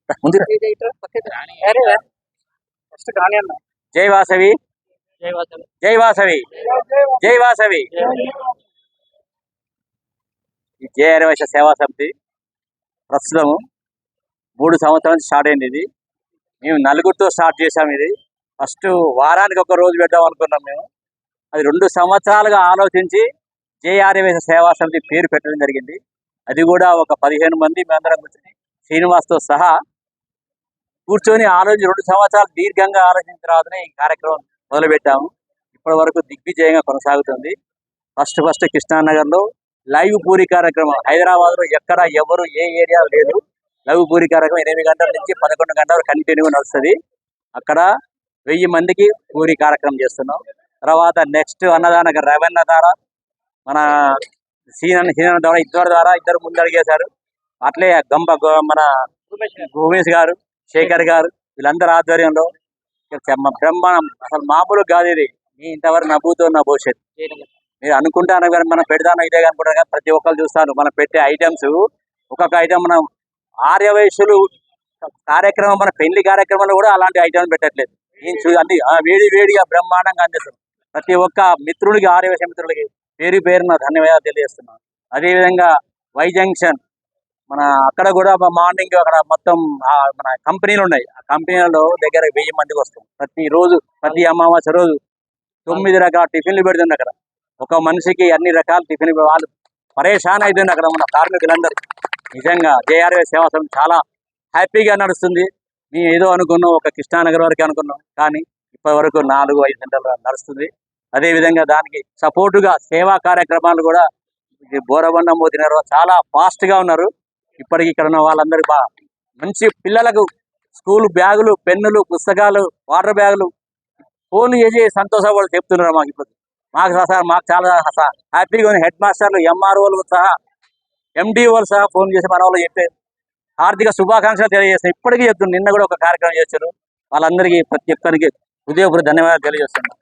ముందు జై వాసవి జై వాసవి జై వాసవి. ఈ జేఆర్ వైశ్య సేవా సమితి ప్రస్తుతం 3 సంవత్సరాల నుంచి స్టార్ట్ అయింది. ఇది మేము నలుగురితో స్టార్ట్ చేసాం. ఇది ఫస్ట్ వారానికి ఒక రోజు పెడదాం అనుకున్నాం మేము. అది 2 సంవత్సరాలుగా ఆలోచించి జేఆర్ వైశ్య సేవా సమితి పేరు పెట్టడం జరిగింది. అది కూడా ఒక 15 మంది మేమందరం కూర్చొని శ్రీనివాస్తో సహా కూర్చొని ఆలోచించి 2 సంవత్సరాలు దీర్ఘంగా ఆలోచించిన తర్వాతనే ఈ కార్యక్రమం మొదలుపెట్టాము. ఇప్పటి వరకు దిగ్విజయంగా కొనసాగుతుంది. ఫస్ట్ కృష్ణానగర్లో లైవ్ పూరి కార్యక్రమం, హైదరాబాద్లో ఎక్కడ ఎవరు ఏ ఏరియా లేదు. లైవ్ పూరి కార్యక్రమం 8 గంటల నుంచి 11 గంటల వరకు కంటిన్యూగా నడుస్తుంది. అక్కడ 1000 మందికి పూరి కార్యక్రమం చేస్తున్నాం. తర్వాత నెక్స్ట్ అన్నదాన రవణ ద్వారా మన సీనన్న ద్వారా ఇద్దరు ముందడిగేశారు. అట్లే మన భూమేష్ గారు, శేఖర్ గారు వీళ్ళందరూ ఆధ్వర్యంలో బ్రహ్మాండం. అసలు మామూలు కాదు ఇది. మీ ఇంతవరకు నవ్వుతో నా భవిష్యత్ మీరు అనుకుంటాను కానీ మనం పెడతాను ఇదే అనుకుంటాను కానీ ప్రతి ఒక్కరు చూస్తాను. మనం పెట్టే ఐటమ్స్ ఒక్కొక్క ఐటమ్ మనం ఆర్యవైశ్యులు కార్యక్రమం, మన పెళ్లి కార్యక్రమంలో కూడా అలాంటి ఐటమ్ పెట్టట్లేదు. అన్ని వేడిగా బ్రహ్మాండంగా అందిస్తాం. ప్రతి ఒక్క మిత్రుడికి, ఆర్యవైశ్య మిత్రులకి పేరున ధన్యవాదాలు తెలియజేస్తున్నాం. అదేవిధంగా వై జంక్షన్ అక్కడ కూడా మార్నింగ్ అక్కడ మొత్తం మన కంపెనీలు ఉన్నాయి. ఆ కంపెనీలలో దగ్గర 1000 మందికి వస్తాం. ప్రతిరోజు ప్రతి అమావాస్య రోజు 9 రకాల టిఫిన్లు పెడుతుంది. అక్కడ ఒక మనిషికి అన్ని రకాల టిఫిన్. వాళ్ళు పరేషాన్ అవుతుంది అక్కడ మన కార్మికులందరూ. నిజంగా జేఆర్ వైశ్య సేవా సమితి చాలా హ్యాపీగా నడుస్తుంది. మేము ఏదో అనుకున్నాం, ఒక కృష్ణానగర్ వరకు అనుకున్నాం, కానీ ఇప్పటి వరకు 4-5 గంటలు నడుస్తుంది. అదేవిధంగా దానికి సపోర్టుగా సేవా కార్యక్రమాలు కూడా బోరబండ మోతినారు చాలా ఫాస్ట్గా ఉన్నారు. ఇప్పటికి ఇక్కడ ఉన్న వాళ్ళందరూ బాగా మంచి పిల్లలకు స్కూల్ బ్యాగులు, పెన్నులు, పుస్తకాలు, వాటర్ బ్యాగులు ఫోన్ చేసి సంతోషపడి చెప్తున్నారు. మాకు చాలా హ్యాపీగా ఉంది. హెడ్ మాస్టర్లు, ఎంఆర్ఓలు సహా, ఎండిఓలు సహా ఫోన్ చేసి మన వాళ్ళు చెప్పే ఆర్థిక శుభాకాంక్షలు తెలియజేస్తారు. ఇప్పటికీ చెప్తున్నారు. నిన్న కూడా ఒక కార్యక్రమం చేశారు. వాళ్ళందరికీ ప్రతి ఒక్కరికి హృదయపూర్వక ధన్యవాదాలు తెలియజేస్తున్నారు.